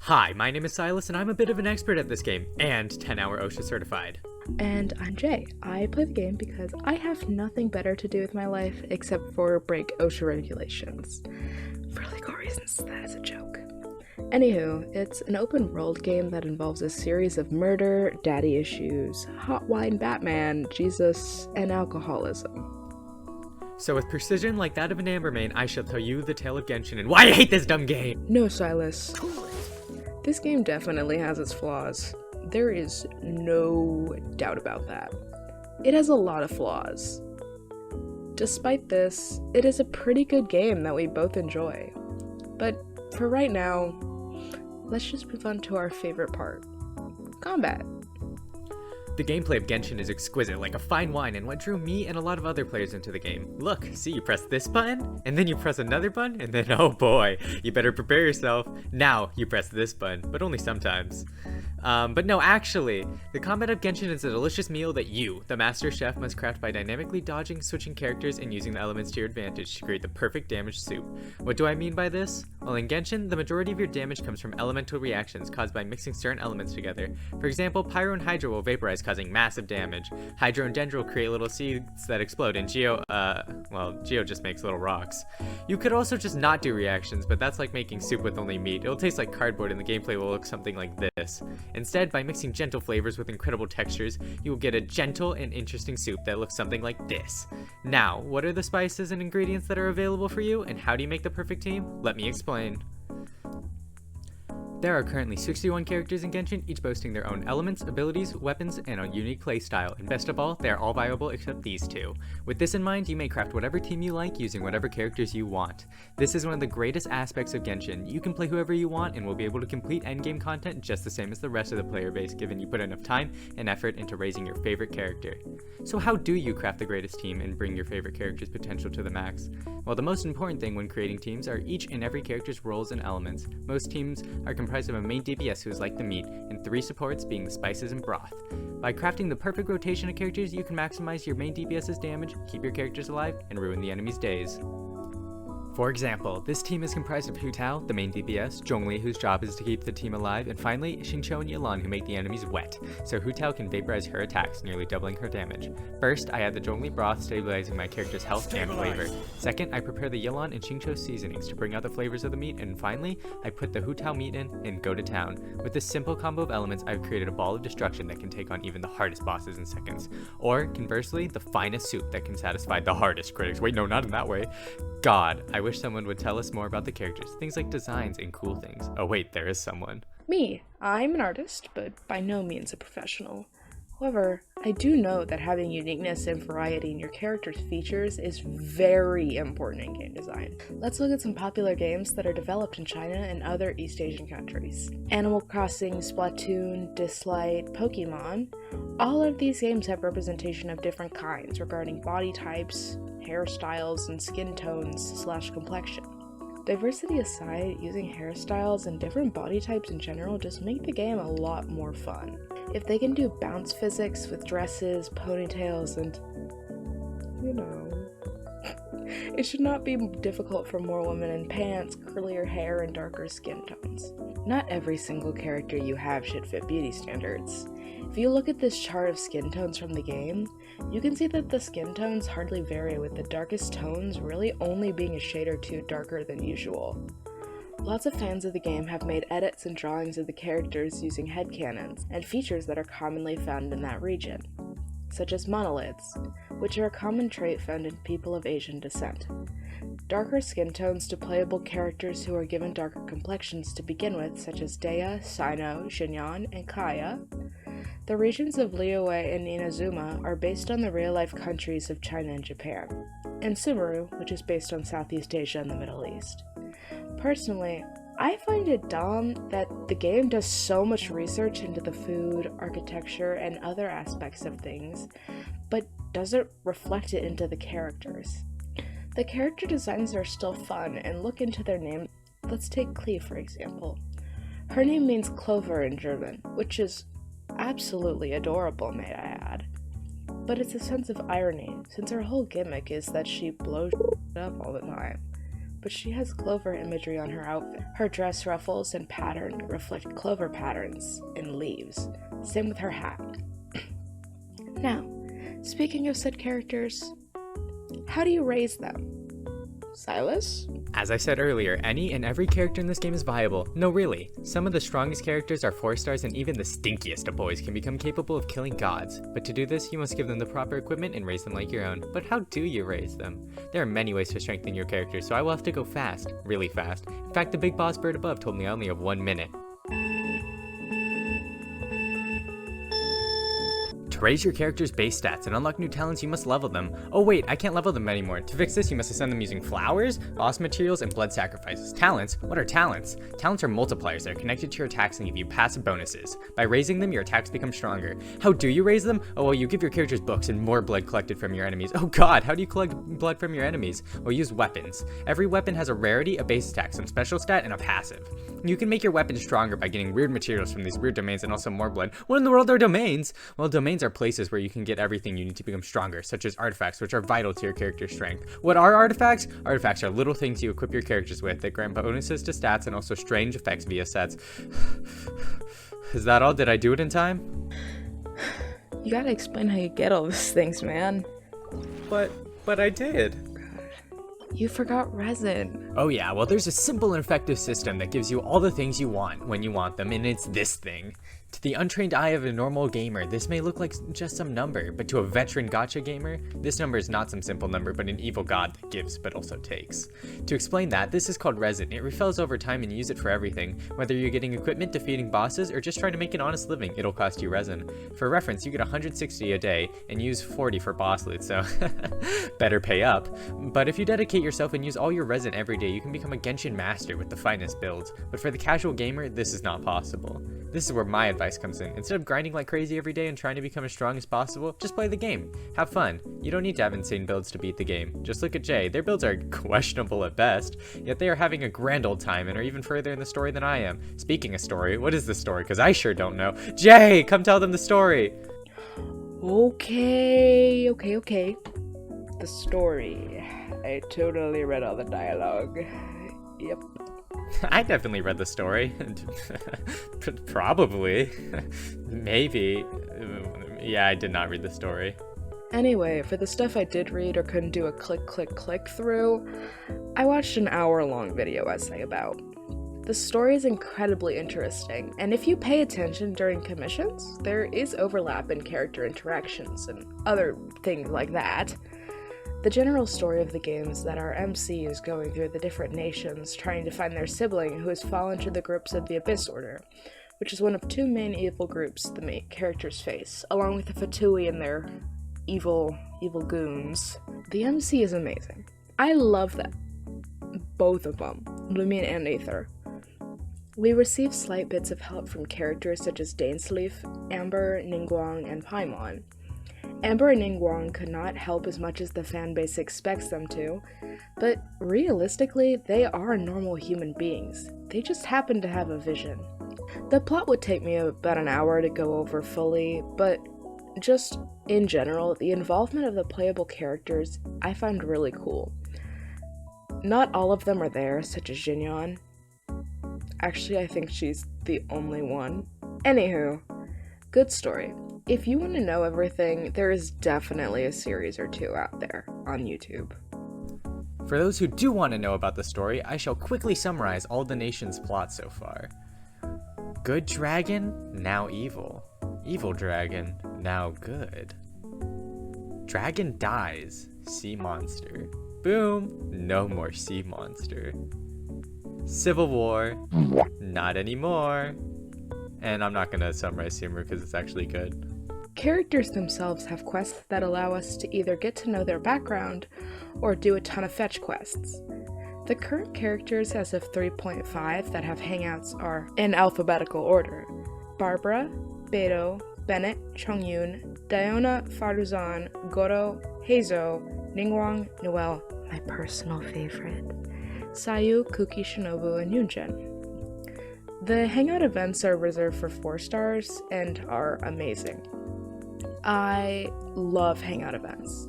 Hi, my name is Silas, and I'm a bit of an expert at this game, and 10-hour OSHA certified. And I'm Jay. I play the game because I have nothing better to do with my life except for break OSHA regulations. For legal reasons, that is a joke. Anywho, it's an open world game that involves a series of murder, daddy issues, hot wine Batman, Jesus, and alcoholism. So with precision like that of an Ambermain, I shall tell you the tale of Genshin and why I hate this dumb game! No, Silas. This game definitely has its flaws. There is no doubt about that. It has a lot of flaws. Despite this, it is a pretty good game that we both enjoy. But for right now, let's just move on to our favorite part. Combat. The gameplay of Genshin is exquisite, like a fine wine, and what drew me and a lot of other players into the game. Look, see, you press this button, and then you press another button, and then, oh boy, you better prepare yourself. Now you press this button, but only sometimes. But no, actually, the combat of Genshin is a delicious meal that you, the master chef, must craft by dynamically dodging, switching characters, and using the elements to your advantage to create the perfect damage soup. What do I mean by this? Well, in Genshin, the majority of your damage comes from elemental reactions caused by mixing certain elements together. For example, Pyro and Hydro will vaporize, causing massive damage. Hydro and Dendro create little seeds that explode, and Geo just makes little rocks. You could also just not do reactions, but that's like making soup with only meat. It'll taste like cardboard and the gameplay will look something like this. Instead, by mixing gentle flavors with incredible textures, you will get a gentle and interesting soup that looks something like this. Now, what are the spices and ingredients that are available for you, and how do you make the perfect team? Let me explain. There are currently 61 characters in Genshin, each boasting their own elements, abilities, weapons, and a unique playstyle, and best of all, they are all viable except these two. With this in mind, you may craft whatever team you like using whatever characters you want. This is one of the greatest aspects of Genshin. You can play whoever you want and will be able to complete endgame content just the same as the rest of the player base, given you put enough time and effort into raising your favorite character. So how do you craft the greatest team and bring your favorite character's potential to the max? Well, the most important thing when creating teams are each and every character's roles and elements. Most teams are comprised of a main DPS who is like the meat, and 3 supports being the spices and broth. By crafting the perfect rotation of characters, you can maximize your main DPS's damage, keep your characters alive, and ruin the enemy's days. For example, this team is comprised of Hu Tao, the main DPS, Zhongli, whose job is to keep the team alive, and finally, Xingqiu and Yelan, who make the enemies wet, so Hu Tao can vaporize her attacks, nearly doubling her damage. First, I add the Zhongli broth, stabilizing my character's health and flavor. Second, I prepare the Yelan and Xingqiu seasonings to bring out the flavors of the meat, and finally, I put the Hu Tao meat in and go to town. With this simple combo of elements, I've created a ball of destruction that can take on even the hardest bosses in seconds. Or, conversely, the finest soup that can satisfy the hardest critics. Wait, no, not in that way. God, I wish someone would tell us more about the characters, things like designs and cool things. Oh wait, there is someone. Me. I'm an artist, but by no means a professional. However, I do know that having uniqueness and variety in your character's features is very important in game design. Let's look at some popular games that are developed in China and other East Asian countries. Animal Crossing, Splatoon, Dislight, Pokemon. All of these games have representation of different kinds regarding body types, hairstyles, and skin tones / complexion. Diversity aside, using hairstyles and different body types in general just make the game a lot more fun. If they can do bounce physics with dresses, ponytails, and it should not be difficult for more women in pants, curlier hair, and darker skin tones. Not every single character you have should fit beauty standards. If you look at this chart of skin tones from the game, you can see that the skin tones hardly vary, with the darkest tones really only being a shade or two darker than usual. Lots of fans of the game have made edits and drawings of the characters using headcanons and features that are commonly found in that region, such as monolids, which are a common trait found in people of Asian descent. Darker skin tones to playable characters who are given darker complexions to begin with, such as Dea, Sino, Xinyan, and Kaya. The regions of Liyue and Inazuma are based on the real-life countries of China and Japan, and Sumeru, which is based on Southeast Asia and the Middle East. Personally, I find it dumb that the game does so much research into the food, architecture, and other aspects of things, but doesn't reflect it into the characters. The character designs are still fun, and look into their name. Let's take Klee, for example. Her name means clover in German, which is absolutely adorable, may I add. But it's a sense of irony, since her whole gimmick is that she blows up all the time. but she has clover imagery on her outfit. Her dress ruffles and pattern reflect clover patterns in leaves. Same with her hat. Now, speaking of said characters, how do you raise them? Silas? As I said earlier, any and every character in this game is viable. No, really. Some of the strongest characters are 4 stars, and even the stinkiest of boys can become capable of killing gods. But to do this, you must give them the proper equipment and raise them like your own. But how do you raise them? There are many ways to strengthen your character, so I will have to go fast. Really fast. In fact, the big boss bird above told me I only have 1 minute. To raise your character's base stats and unlock new talents, you must level them. Oh wait, I can't level them anymore. To fix this, you must ascend them using flowers, boss materials, and blood sacrifices. Talents? What are talents? Talents are multipliers that are connected to your attacks and give you passive bonuses. By raising them, your attacks become stronger. How do you raise them? Oh well, you give your characters books and more blood collected from your enemies. Oh god, how do you collect blood from your enemies? Well, use weapons. Every weapon has a rarity, a base attack, some special stat, and a passive. You can make your weapon stronger by getting weird materials from these weird domains and also more blood. What in the world are domains? Well, domains are places where you can get everything you need to become stronger, such as artifacts, which are vital to your character's strength. What are artifacts? Artifacts are little things you equip your characters with that grant bonuses to stats and also strange effects via sets. Is that all? Did I do it in time? You gotta explain how you get all these things, man. But I did. You forgot resin. Oh yeah, well there's a simple and effective system that gives you all the things you want when you want them, and it's this thing. To the untrained eye of a normal gamer, this may look like just some number, but to a veteran gacha gamer, this number is not some simple number, but an evil god that gives but also takes. To explain that, this is called resin. It refills over time and you use it for everything. Whether you're getting equipment, defeating bosses, or just trying to make an honest living, it'll cost you resin. For reference, you get 160 a day and use 40 for boss loot, so better pay up. But if you dedicate yourself and use all your resin every day, you can become a Genshin master with the finest builds. But for the casual gamer, this is not possible. This is where my advice comes in. Instead of grinding like crazy every day and trying to become as strong as possible, just play the game. Have fun. You don't need to have insane builds to beat the game. Just look at Jay. Their builds are questionable at best, yet they are having a grand old time and are even further in the story than I am. Speaking of story, what is the story? Because I sure don't know. Jay, come tell them the story. Okay. The story. I totally read all the dialogue. Yep. I definitely read the story. Probably. Maybe. Yeah, I did not read the story. Anyway, for the stuff I did read or couldn't do a click through, I watched an hour-long video essay about. The story is incredibly interesting, and if you pay attention during commissions, there is overlap in character interactions and other things like that. The general story of the game is that our MC is going through the different nations trying to find their sibling who has fallen to the groups of the Abyss Order, which is one of 2 main evil groups the main characters face, along with the Fatui and their evil goons. The MC is amazing. I love them. Both of them, Lumion and Aether. We receive slight bits of help from characters such as Dainsleif, Amber, Ningguang, and Paimon. Amber and Ningguang could not help as much as the fanbase expects them to, but realistically, they are normal human beings. They just happen to have a vision. The plot would take me about an hour to go over fully, but just in general, the involvement of the playable characters I find really cool. Not all of them are there, such as Jinyon. Actually, I think she's the only one. Anywho, good story. If you want to know everything, there is definitely a series or 2 out there on YouTube. For those who do want to know about the story, I shall quickly summarize all the nation's plots so far. Good dragon, now evil. Evil dragon, now good. Dragon dies, sea monster. Boom, no more sea monster. Civil war, not anymore. And I'm not going to summarize humor because it's actually good. Characters themselves have quests that allow us to either get to know their background or do a ton of fetch quests. The current characters as of 3.5 that have hangouts are in alphabetical order: Barbara, Beto, Bennett, Chongyun, Diona, Faruzan, Goro, Heizo, Ningguang, Noelle, my personal favorite, Sayu, Kuki, Shinobu, and Yunjin. The hangout events are reserved for 4 stars and are amazing. I love hangout events.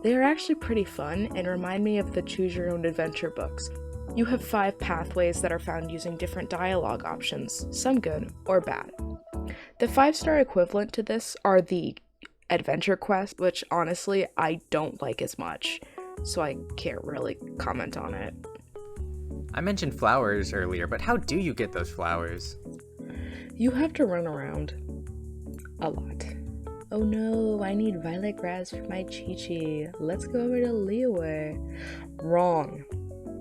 They are actually pretty fun and remind me of the Choose Your Own Adventure books. You have 5 pathways that are found using different dialogue options, some good or bad. The 5-star equivalent to this are the adventure quest, which honestly I don't like as much, so I can't really comment on it. I mentioned flowers earlier, but how do you get those flowers? You have to run around a lot. Oh no, I need violet grass for my Chi-Chi. Let's go over to Liyue. Wrong.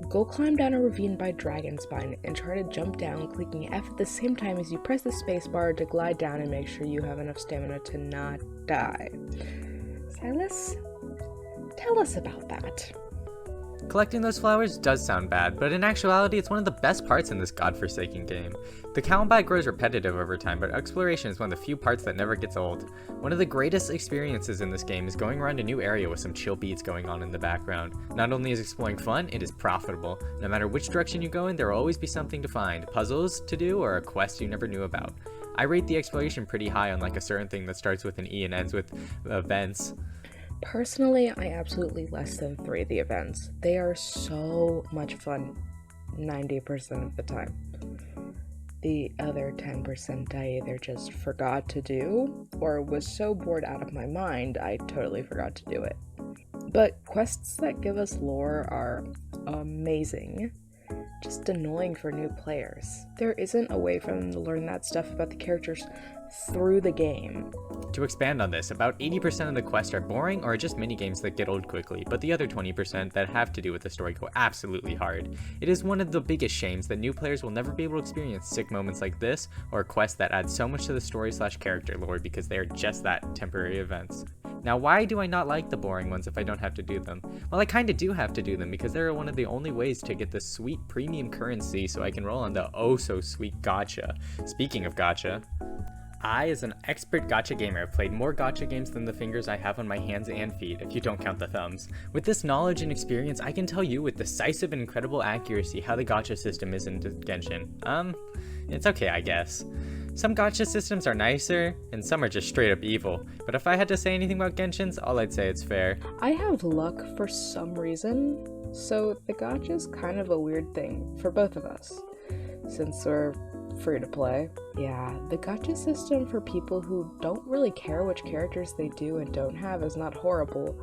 Go climb down a ravine by Dragonspine and try to jump down, clicking F at the same time as you press the spacebar to glide down and make sure you have enough stamina to not die. Silas, tell us about that. Collecting those flowers does sound bad, but in actuality it's one of the best parts in this godforsaken game. The combat grows repetitive over time, but exploration is one of the few parts that never gets old. One of the greatest experiences in this game is going around a new area with some chill beats going on in the background. Not only is exploring fun, it is profitable. No matter which direction you go in, there will always be something to find, puzzles to do, or a quest you never knew about. I rate the exploration pretty high on like a certain thing that starts with an E and ends with events. Personally, I absolutely less than 3 the events. They are so much fun 90% of the time. The other 10% I either just forgot to do or was so bored out of my mind I totally forgot to do it. But quests that give us lore are amazing. Just annoying for new players. There isn't a way for them to learn that stuff about the characters through the game. To expand on this, about 80% of the quests are boring or just minigames that get old quickly, but the other 20% that have to do with the story go absolutely hard. It is one of the biggest shames that new players will never be able to experience sick moments like this, or quests that add so much to the story/character lore because they are just that, temporary events. Now, why do I not like the boring ones if I don't have to do them? Well, I kinda do have to do them because they're one of the only ways to get the sweet premium currency so I can roll on the oh so sweet gacha. Speaking of gacha, I, as an expert gacha gamer, have played more gacha games than the fingers I have on my hands and feet, if you don't count the thumbs. With this knowledge and experience, I can tell you with decisive and incredible accuracy how the gacha system is in Genshin. It's okay, I guess. Some gacha systems are nicer, and some are just straight up evil, but if I had to say anything about Genshin's, all I'd say it's fair. I have luck for some reason, so the gacha's kind of a weird thing for both of us, since we're free to play. Yeah, the gacha system for people who don't really care which characters they do and don't have is not horrible,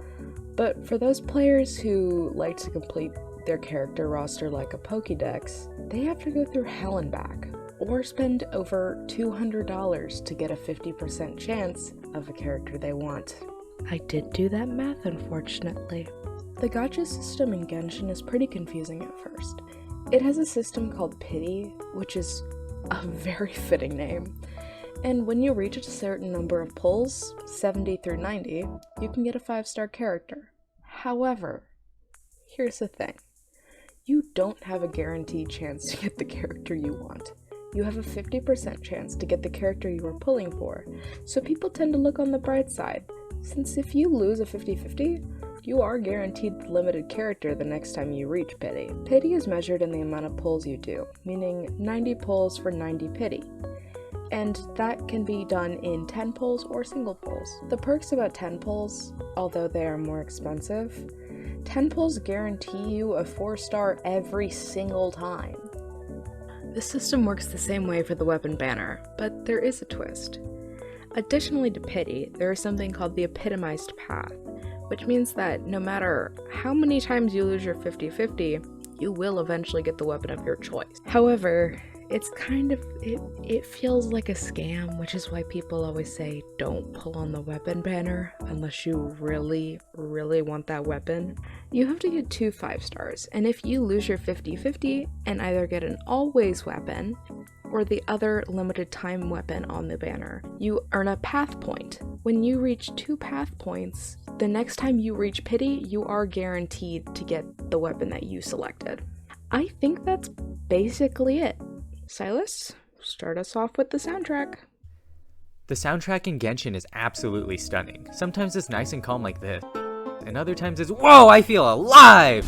but for those players who like to complete their character roster like a Pokédex, they have to go through hell and back, or spend over $200 to get a 50% chance of a character they want. I did do that math, unfortunately. The gacha system in Genshin is pretty confusing at first. It has a system called Pity, which is a very fitting name, and when you reach a certain number of pulls, 70 through 90, you can get a 5-star character. However, here's the thing. You don't have a guaranteed chance to get the character you want. You have a 50% chance to get the character you are pulling for, so people tend to look on the bright side, since if you lose a 50-50, you are guaranteed the limited character the next time you reach Pity. Pity is measured in the amount of pulls you do, meaning 90 pulls for 90 Pity. And that can be done in 10 pulls or single pulls. The perks about 10 pulls, although they are more expensive, 10 pulls guarantee you a 4-star every single time. The system works the same way for the weapon banner, but there is a twist. Additionally to Pity, there is something called the epitomized path, which means that no matter how many times you lose your 50-50, you will eventually get the weapon of your choice. However, it's kind of, it feels like a scam, which is why people always say don't pull on the weapon banner unless you really, really want that weapon. You have to get 2 5-stars, and if you lose your 50-50 and either get an always weapon or the other limited time weapon on the banner, you earn a path point. When you reach 2 path points, the next time you reach Pity, you are guaranteed to get the weapon that you selected. I think that's basically it. Silas, start us off with the soundtrack. The soundtrack in Genshin is absolutely stunning. Sometimes it's nice and calm like this, and other times it's, whoa, I feel alive!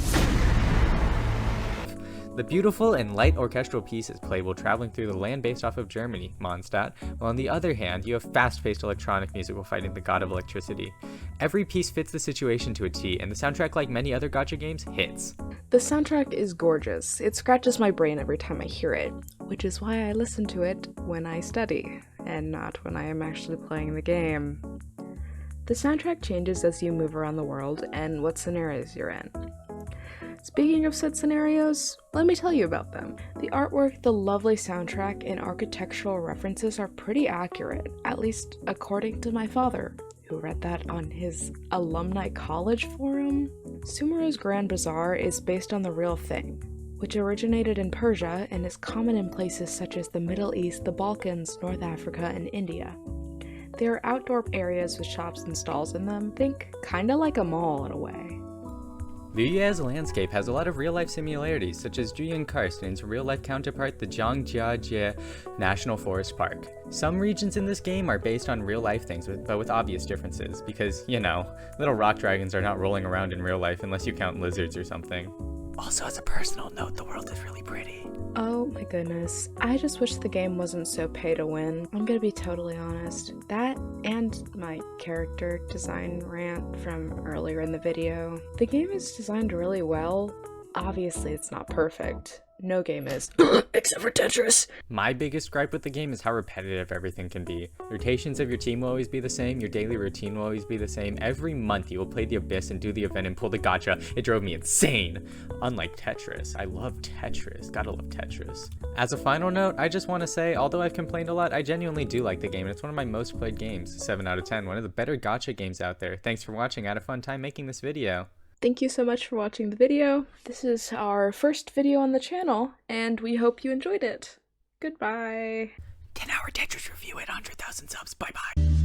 The beautiful and light orchestral piece is played while traveling through the land based off of Germany, Mondstadt, while on the other hand, you have fast-paced electronic music while fighting the god of electricity. Every piece fits the situation to a T, and the soundtrack, like many other gacha games, hits. The soundtrack is gorgeous. It scratches my brain every time I hear it, which is why I listen to it when I study, and not when I am actually playing the game. The soundtrack changes as you move around the world and what scenarios you're in. Speaking of said scenarios, let me tell you about them. The artwork, the lovely soundtrack, and architectural references are pretty accurate, at least according to my father, who read that on his alumni college forum. Sumeru's Grand Bazaar is based on the real thing, which originated in Persia and is common in places such as the Middle East, the Balkans, North Africa, and India. There are outdoor areas with shops and stalls in them. Think kinda like a mall in a way. Liyue's landscape has a lot of real-life similarities, such as Julian Karst and its real-life counterpart, the Zhangjiajie National Forest Park. Some regions in this game are based on real-life things, but with obvious differences, because, you know, little rock dragons are not rolling around in real life unless you count lizards or something. Also, as a personal note, the world is really pretty. Oh my goodness, I just wish the game wasn't so pay to win. I'm gonna be totally honest. That and my character design rant from earlier in the video. The game is designed really well. Obviously it's not perfect. No game is, except for Tetris. My biggest gripe with the game is how repetitive everything can be. The rotations of your team will always be the same, your daily routine will always be the same. Every month you will play the Abyss and do the event and pull the gacha. It drove me insane. Unlike Tetris. I love Tetris. Gotta love Tetris. As a final note, I just want to say, although I've complained a lot, I genuinely do like the game, and it's one of my most played games. 7 out of 10. One of the better gacha games out there. Thanks for watching. I had a fun time making this video. Thank you so much for watching the video. This is our first video on the channel, and we hope you enjoyed it. Goodbye. 10-hour Tetris review at 100,000 subs. Bye-bye.